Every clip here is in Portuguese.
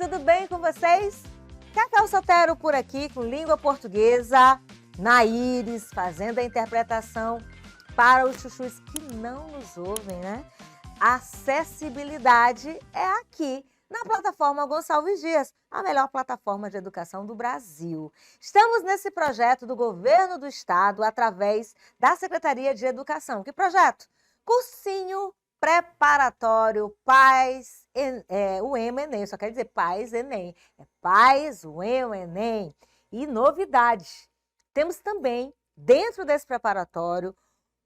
tudo bem com vocês? Cacau Sotero por aqui com língua portuguesa, na Íris, fazendo a interpretação para os chuchus que não nos ouvem, né? Acessibilidade é aqui, na plataforma Gonçalves Dias, a melhor plataforma de educação do Brasil. Estamos nesse projeto do Governo do Estado através da Secretaria de Educação. Que projeto? Cursinho preparatório Paz, UEMA Enem, só quer dizer Paz Enem. É Paz UEMA Enem. E novidade, temos também, dentro desse preparatório,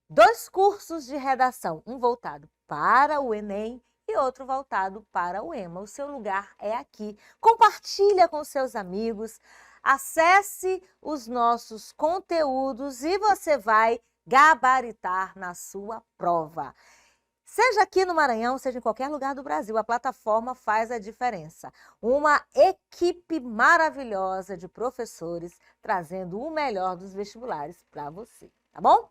2 cursos de redação, um voltado para o Enem e outro voltado para o EMA. O seu lugar é aqui. Compartilha com seus amigos, acesse os nossos conteúdos e você vai gabaritar na sua prova. Seja aqui no Maranhão, seja em qualquer lugar do Brasil, a plataforma faz a diferença. Uma equipe maravilhosa de professores trazendo o melhor dos vestibulares para você, tá bom?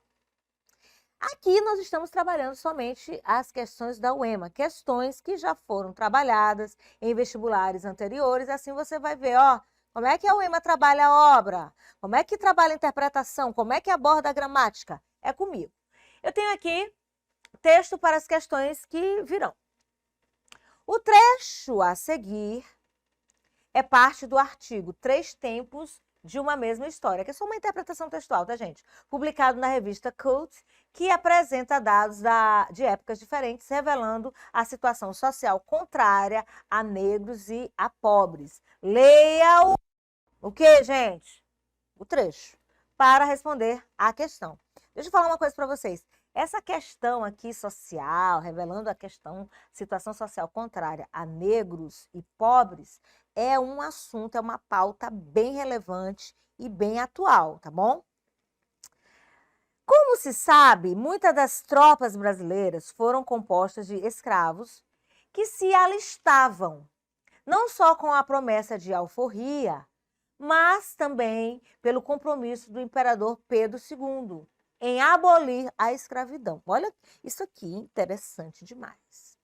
Aqui nós estamos trabalhando somente as questões da UEMA, questões que já foram trabalhadas em vestibulares anteriores, assim você vai ver, ó, como é que a UEMA trabalha a obra, como é que trabalha a interpretação, como é que aborda a gramática. É comigo. Eu tenho aqui texto para as questões que virão. O trecho a seguir é parte do artigo 3 tempos de uma mesma história, que é só uma interpretação textual, tá, gente? Publicado na revista Cult, que apresenta dados de épocas diferentes, revelando a situação social contrária a negros e a pobres. Leia o que, gente? O trecho, para responder à questão. Deixa eu falar uma coisa para vocês. Essa questão aqui social, revelando a situação social contrária a negros e pobres, é um assunto, é uma pauta bem relevante e bem atual, tá bom? Como se sabe, muitas das tropas brasileiras foram compostas de escravos que se alistavam, não só com a promessa de alforria, mas também pelo compromisso do imperador Pedro II em abolir a escravidão. Olha, isso aqui é interessante demais.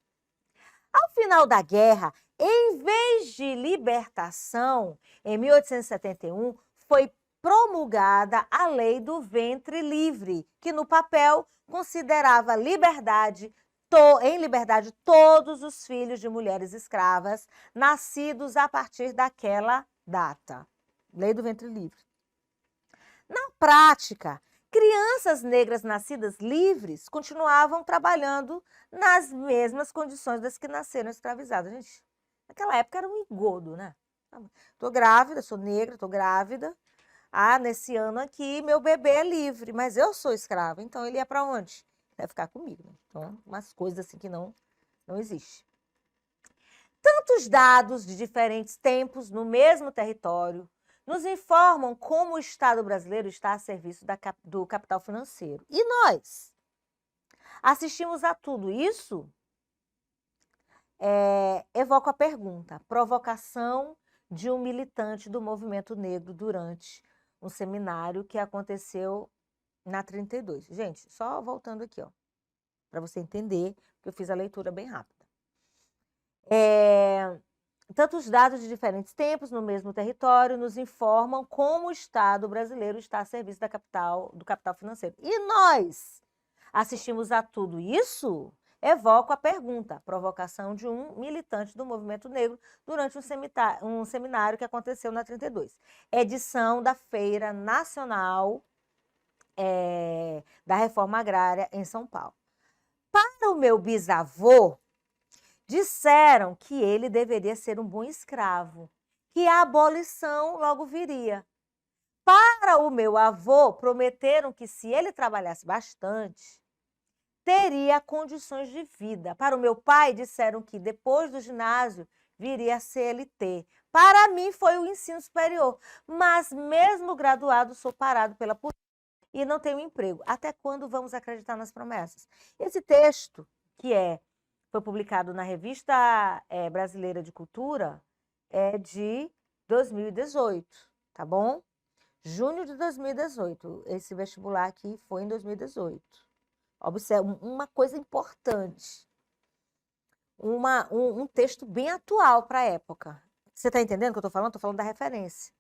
Ao final da guerra, em vez de libertação, em 1871, foi promulgada a Lei do Ventre Livre, que no papel considerava em liberdade todos os filhos de mulheres escravas nascidos a partir daquela data. Lei do Ventre Livre. Na prática, crianças negras nascidas livres continuavam trabalhando nas mesmas condições das que nasceram escravizadas. Gente, naquela época era um engodo, né? Tô grávida, sou negra, tô grávida. Ah, nesse ano aqui meu bebê é livre, mas eu sou escrava. Então ele ia para onde? Deve ficar comigo, né? Então, umas coisas assim que não existe. Tantos dados de diferentes tempos no mesmo território nos informam como o Estado brasileiro está a serviço do capital financeiro. E nós? Assistimos a tudo isso? Evoco a pergunta, provocação de um militante do movimento negro durante um seminário que aconteceu na 32. Gente, só voltando aqui, ó, para você entender, porque eu fiz a leitura bem rápida. Tantos dados de diferentes tempos no mesmo território nos informam como o Estado brasileiro está a serviço do capital financeiro. E nós assistimos a tudo isso? Evoco a pergunta, provocação de um militante do movimento negro durante um seminário que aconteceu na 32. Edição da Feira Nacional da Reforma Agrária em São Paulo. Para o meu bisavô, disseram que ele deveria ser um bom escravo, que a abolição logo viria. Para o meu avô, prometeram que se ele trabalhasse bastante, teria condições de vida. Para o meu pai, disseram que depois do ginásio viria a CLT. Para mim, foi o ensino superior. Mas mesmo graduado, sou parado pela polícia e não tenho emprego. Até quando vamos acreditar nas promessas? Esse texto, que foi publicado na Revista Brasileira de Cultura, é de 2018, tá bom? Junho de 2018. Esse vestibular aqui foi em 2018. Observe, uma coisa importante. Um texto bem atual para a época. Você está entendendo o que eu estou falando? Estou falando da referência.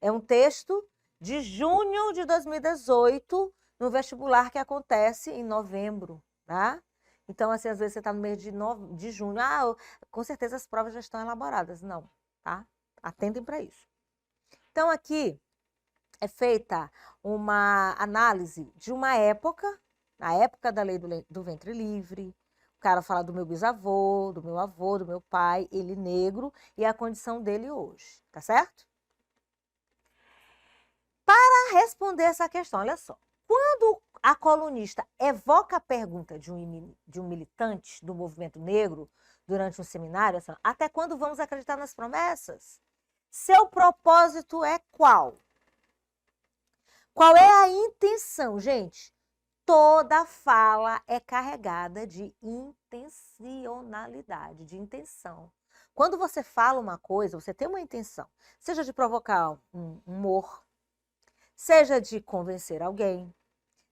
É um texto de junho de 2018, no vestibular que acontece em novembro, tá? Então, assim, às vezes você está no mês de junho. Com certeza as provas já estão elaboradas. Não, tá? Atentem para isso. Então, aqui é feita uma análise de uma época, a época da lei do ventre livre. O cara fala do meu bisavô, do meu avô, do meu pai, ele negro, e a condição dele hoje, tá certo? Para responder essa questão, olha só. Quando a colunista evoca a pergunta de um militante do movimento negro durante um seminário, assim, até quando vamos acreditar nas promessas? Seu propósito é qual? Qual é a intenção, gente? Toda fala é carregada de intencionalidade, de intenção. Quando você fala uma coisa, você tem uma intenção, seja de provocar um humor, seja de convencer alguém,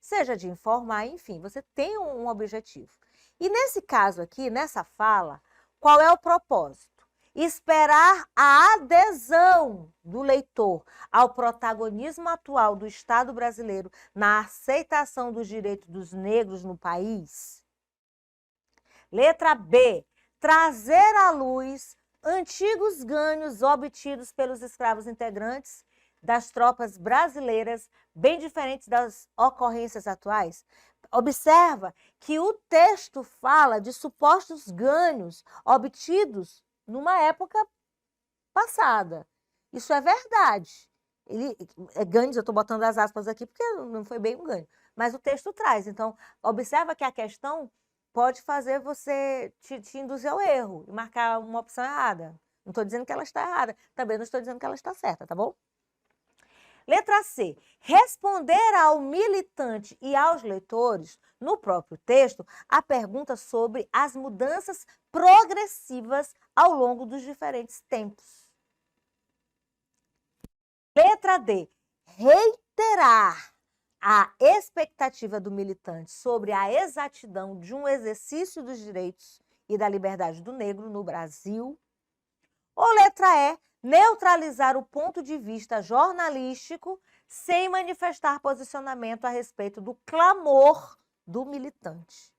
seja de informar, enfim, você tem um objetivo. E nesse caso aqui, nessa fala, qual é o propósito? Esperar a adesão do leitor ao protagonismo atual do Estado brasileiro na aceitação dos direitos dos negros no país. Letra B. Trazer à luz antigos ganhos obtidos pelos escravos integrantes das tropas brasileiras, bem diferentes das ocorrências atuais. Observa que o texto fala de supostos ganhos obtidos numa época passada. Isso é verdade. Ganhos, eu estou botando as aspas aqui porque não foi bem um ganho, mas o texto traz. Então, observa que a questão pode fazer você te induzir ao erro e marcar uma opção errada. Não estou dizendo que ela está errada, também não estou dizendo que ela está certa, tá bom? Letra C. Responder ao militante e aos leitores, no próprio texto, a pergunta sobre as mudanças progressivas ao longo dos diferentes tempos. Letra D. Reiterar a expectativa do militante sobre a exatidão de um exercício dos direitos e da liberdade do negro no Brasil. Ou letra E. Neutralizar o ponto de vista jornalístico sem manifestar posicionamento a respeito do clamor do militante.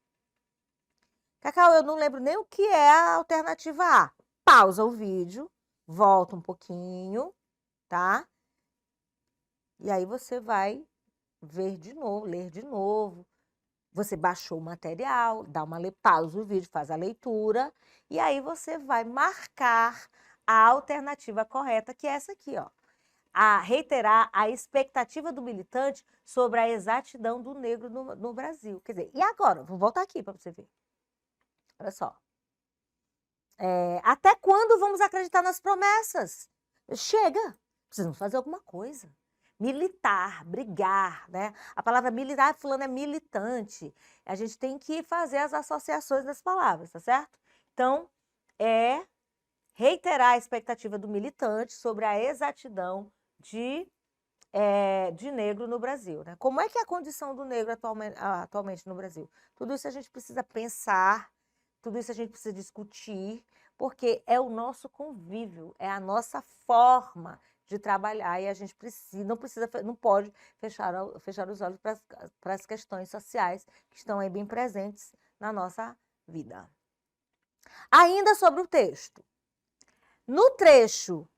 Cacau, eu não lembro nem o que é a alternativa A. Pausa o vídeo, volta um pouquinho, tá? E aí você vai ver de novo, ler de novo. Você baixou o material, pausa o vídeo, faz a leitura, e aí você vai marcar a alternativa correta, que é essa aqui, ó. A reiterar a expectativa do militante sobre a exatidão do negro no Brasil. Quer dizer, e agora? Vou voltar aqui para você ver. Olha só. Até quando vamos acreditar nas promessas? Chega! Precisamos fazer alguma coisa. Militar, brigar, né? A palavra militar, fulano é militante. A gente tem que fazer as associações das palavras, tá certo? Então, reiterar a expectativa do militante sobre a exatidão de negro no Brasil, né? Como é que é a condição do negro atualmente no Brasil? Tudo isso a gente precisa pensar, tudo isso a gente precisa discutir, porque é o nosso convívio, é a nossa forma de trabalhar e a gente não pode fechar os olhos para as questões sociais que estão aí bem presentes na nossa vida. Ainda sobre o texto. No trecho,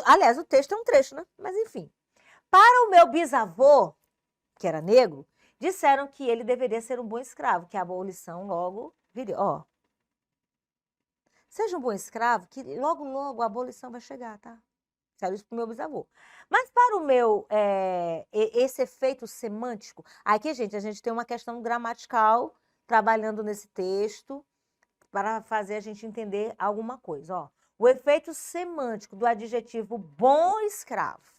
aliás, o texto é um trecho, né? Mas enfim. Para o meu bisavô, que era negro, disseram que ele deveria ser um bom escravo, que a abolição logo viria. Ó, seja um bom escravo, que logo, logo a abolição vai chegar, tá? Disseram isso para o meu bisavô. Mas para o meu, esse efeito semântico, aqui, gente, a gente tem uma questão gramatical trabalhando nesse texto para fazer a gente entender alguma coisa, ó. O efeito semântico do adjetivo bom escravo.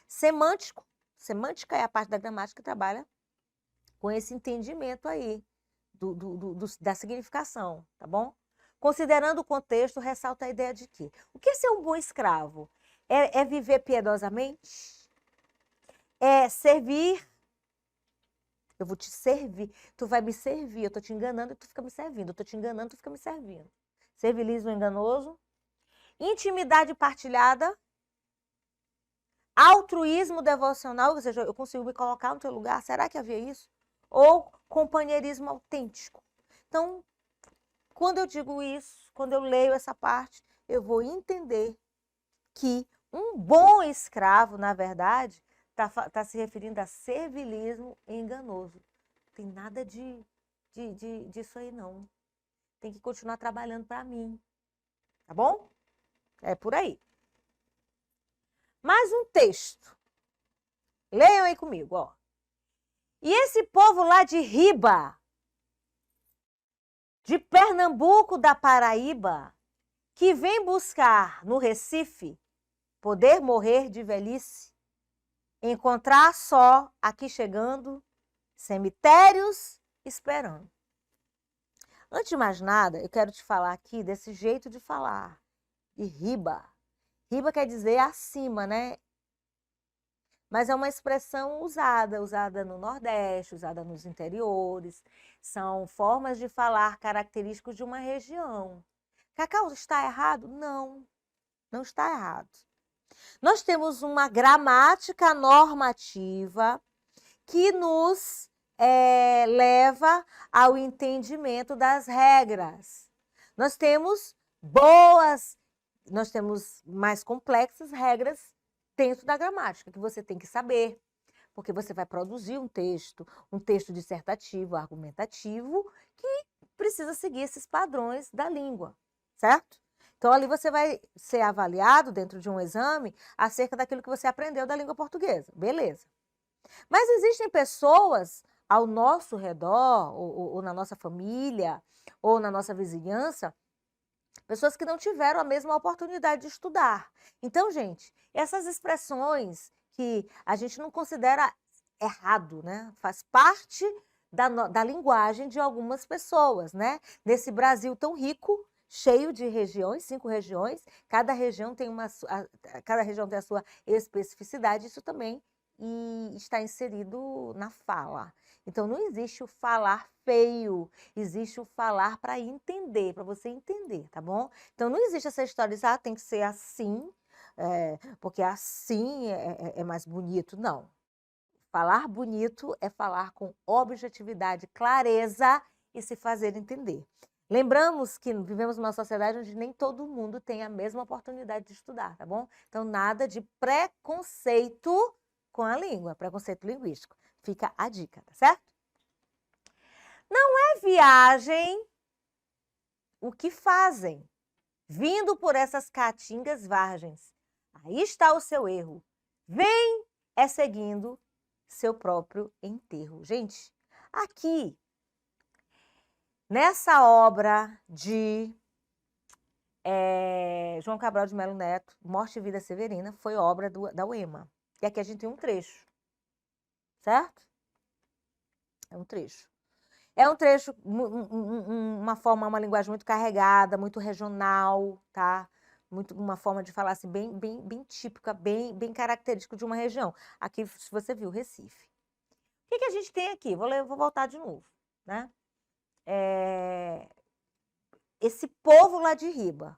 Semântica é a parte da gramática que trabalha com esse entendimento aí da significação, tá bom? Considerando o contexto, ressalta a ideia de que o que é ser um bom escravo? É viver piedosamente? É servir? Eu vou te servir, tu vai me servir, eu tô te enganando e tu fica me servindo, eu tô te enganando e tu fica me servindo. Servilismo enganoso. intimidade partilhada, altruísmo devocional, ou seja, eu consigo me colocar no teu lugar, será que havia isso? Ou companheirismo autêntico. Então, quando eu digo isso, quando eu leio essa parte, eu vou entender que um bom escravo, na verdade, está se referindo a servilismo enganoso. Não tem nada disso aí, não. Tem que continuar trabalhando para mim. Tá bom? É por aí. Mais um texto. Leiam aí comigo, ó. E esse povo lá de Riba, de Pernambuco, da Paraíba, que vem buscar no Recife poder morrer de velhice, encontrar só aqui chegando cemitérios esperando. Antes de mais nada, eu quero te falar aqui desse jeito de falar, de Riba. Riba quer dizer acima, né? Mas é uma expressão usada no Nordeste, usada nos interiores. São formas de falar característicos de uma região. Cacau, está errado? Não, não está errado. Nós temos uma gramática normativa que nos leva ao entendimento das regras. Nós temos mais complexas regras dentro da gramática, que você tem que saber, porque você vai produzir um texto dissertativo, argumentativo, que precisa seguir esses padrões da língua, certo? Então, ali você vai ser avaliado dentro de um exame acerca daquilo que você aprendeu da língua portuguesa. Beleza. Mas existem pessoas ao nosso redor, ou na nossa família, ou na nossa vizinhança, pessoas que não tiveram a mesma oportunidade de estudar. Então, gente, essas expressões que a gente não considera errado, né? Faz parte da linguagem de algumas pessoas, né? Nesse Brasil tão rico, cheio de regiões, 5 regiões, cada região tem a sua especificidade, isso também está inserido na fala. Então, não existe o falar feio, existe o falar para entender, para você entender, tá bom? Então, não existe essa história de, tem que ser assim, porque assim é mais bonito. Não. Falar bonito é falar com objetividade, clareza e se fazer entender. Lembramos que vivemos numa sociedade onde nem todo mundo tem a mesma oportunidade de estudar, tá bom? Então, nada de preconceito com a língua, preconceito linguístico. Fica a dica, tá certo? Não é viagem o que fazem, vindo por essas caatingas vargens. Aí está o seu erro. Vem seguindo seu próprio enterro. Gente, aqui, nessa obra de João Cabral de Melo Neto, Morte e Vida Severina, foi obra da UEMA. E aqui a gente tem um trecho, certo? É um trecho. É um trecho, uma linguagem muito carregada, muito regional, tá? Uma forma de falar assim, bem típica, bem característica de uma região. Aqui, se você viu, Recife. O que a gente tem aqui? Vou voltar de novo, né? Esse povo lá de Riba.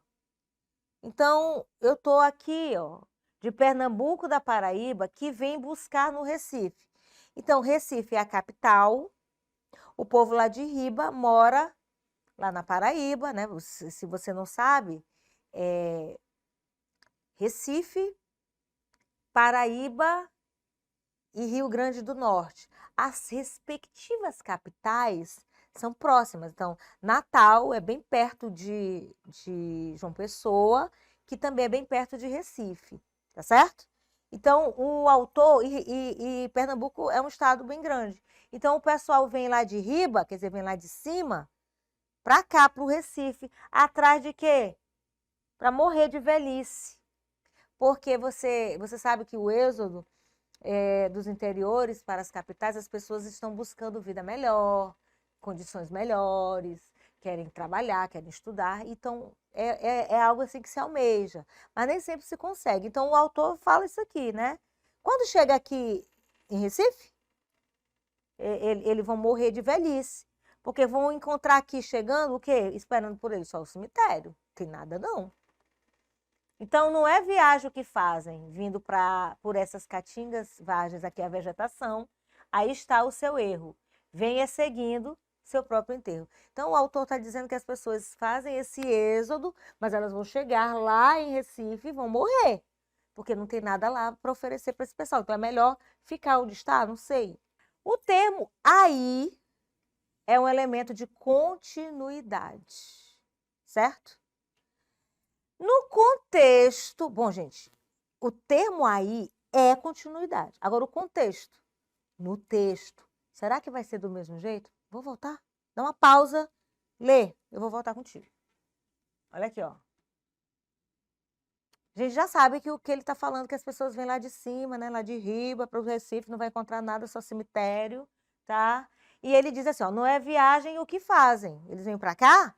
Então, eu tô aqui, ó, de Pernambuco, da Paraíba, que vem buscar no Recife. Então, Recife é a capital. O povo lá de Riba mora lá na Paraíba, né? Se você não sabe, Recife, Paraíba e Rio Grande do Norte. As respectivas capitais são próximas. Então, Natal é bem perto de João Pessoa, que também é bem perto de Recife, tá certo? Então, o autor, e Pernambuco é um estado bem grande. Então, o pessoal vem lá de Riba, quer dizer, vem lá de cima, para cá, para o Recife, atrás de quê? Para morrer de velhice. Porque você sabe que o êxodo dos interiores para as capitais, as pessoas estão buscando vida melhor, condições melhores, querem trabalhar, querem estudar, então é algo assim que se almeja, mas nem sempre se consegue. Então o autor fala isso aqui, né? Quando chega aqui em Recife, eles vão morrer de velhice, porque vão encontrar aqui chegando o quê? Esperando por eles só o cemitério, não tem nada não. Então, não é viagem o que fazem, vindo por essas caatingas, vargens, aqui a vegetação, aí está o seu erro. Venha seguindo seu próprio enterro. Então, o autor está dizendo que as pessoas fazem esse êxodo, mas elas vão chegar lá em Recife e vão morrer, porque não tem nada lá para oferecer para esse pessoal. Então, é melhor ficar onde está, não sei. O termo aí é um elemento de continuidade, certo? No contexto, bom, gente, o termo aí é continuidade. Agora, o contexto, no texto, será que vai ser do mesmo jeito? Vou voltar? Dá uma pausa, lê, eu vou voltar contigo. Olha aqui, ó. A gente já sabe que o que ele está falando, que as pessoas vêm lá de cima, né, lá de Riba, para o Recife, não vai encontrar nada, só cemitério, tá? E ele diz assim, ó, não é viagem o que fazem. Eles vêm para cá,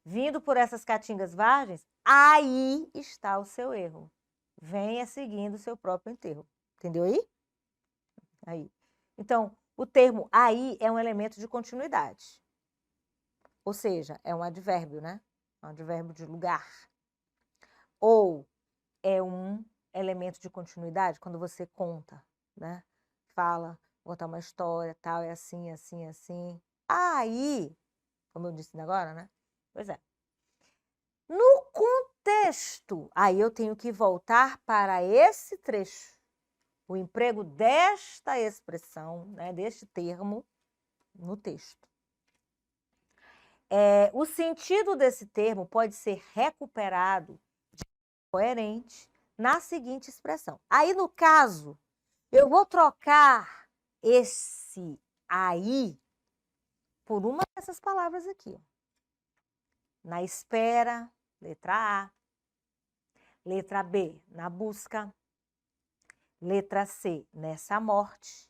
vindo por essas caatingas vargens, aí está o seu erro. Venha seguindo o seu próprio enterro. Entendeu aí? Aí. Então, o termo aí é um elemento de continuidade. Ou seja, é um advérbio, né? É um advérbio de lugar. Ou é um elemento de continuidade quando você conta, né? Fala, contar uma história, tal, é assim, assim, assim. Aí, como eu disse agora, né? Pois é. No contexto, aí eu tenho que voltar para esse trecho. O emprego desta expressão, né, deste termo, no texto. O sentido desse termo pode ser recuperado de forma coerente na seguinte expressão. Aí, no caso, eu vou trocar esse aí por uma dessas palavras aqui. Na espera, letra A. Letra B, na busca. Letra C, nessa morte.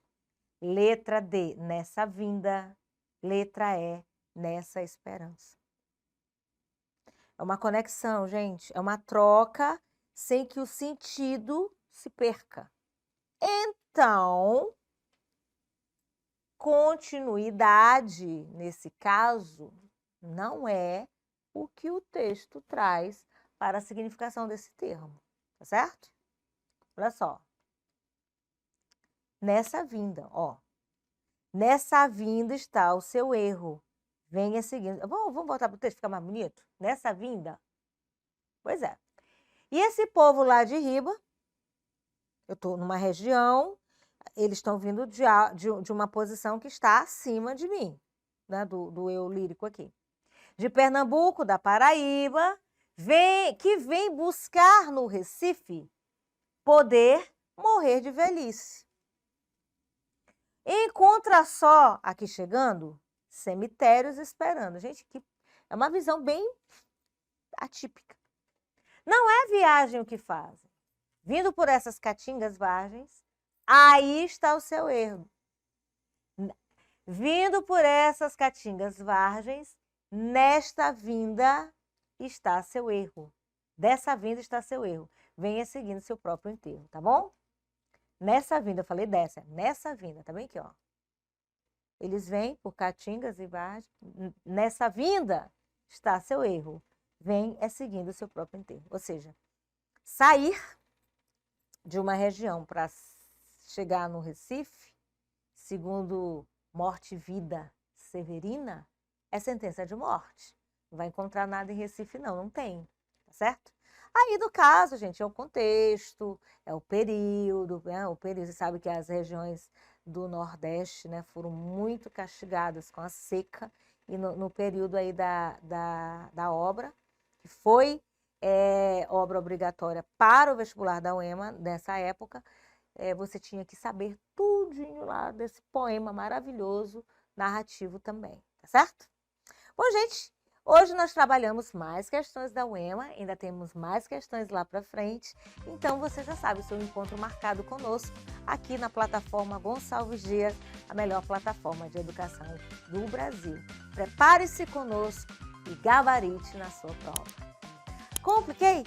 Letra D, nessa vinda. Letra E, nessa esperança. É uma conexão, gente. É uma troca sem que o sentido se perca. Então, continuidade, nesse caso, não é o que o texto traz para a significação desse termo, tá certo? Olha só. Nessa vinda, ó. Nessa vinda está o seu erro. Venha seguindo. Vamos voltar para o texto ficar mais bonito? Nessa vinda? Pois é. E esse povo lá de Riba, eu estou numa região, eles estão vindo de uma posição que está acima de mim, né? Do eu lírico aqui. De Pernambuco, da Paraíba, que vem buscar no Recife poder morrer de velhice. Encontra só, aqui chegando, cemitérios esperando. Gente, é uma visão bem atípica. Não é viagem o que fazem. Vindo por essas caatingas vargens, aí está o seu erro. Vindo por essas caatingas vargens, nesta vinda está seu erro. Dessa vinda está seu erro. Venha seguindo seu próprio enterro, tá bom? Nessa vinda, eu falei dessa, nessa vinda, tá bem aqui, ó. Eles vêm por caatingas e vargens. Nessa vinda está seu erro. Vem seguindo o seu próprio enterro. Ou seja, sair de uma região para chegar no Recife, segundo Morte e Vida Severina, é sentença de morte. Não vai encontrar nada em Recife, não tem, tá certo? Aí, no caso, gente, é o contexto, é o período, né? O período, você sabe que as regiões do Nordeste, né, foram muito castigadas com a seca, e no período aí da obra, que foi obra obrigatória para o vestibular da UEMA, nessa época, você tinha que saber tudinho lá desse poema maravilhoso, narrativo também, tá certo? Bom, gente, hoje nós trabalhamos mais questões da UEMA, ainda temos mais questões lá para frente, então você já sabe, o seu encontro marcado conosco aqui na plataforma Gonçalves Dias, a melhor plataforma de educação do Brasil. Prepare-se conosco e gabarite na sua prova. Compliquei?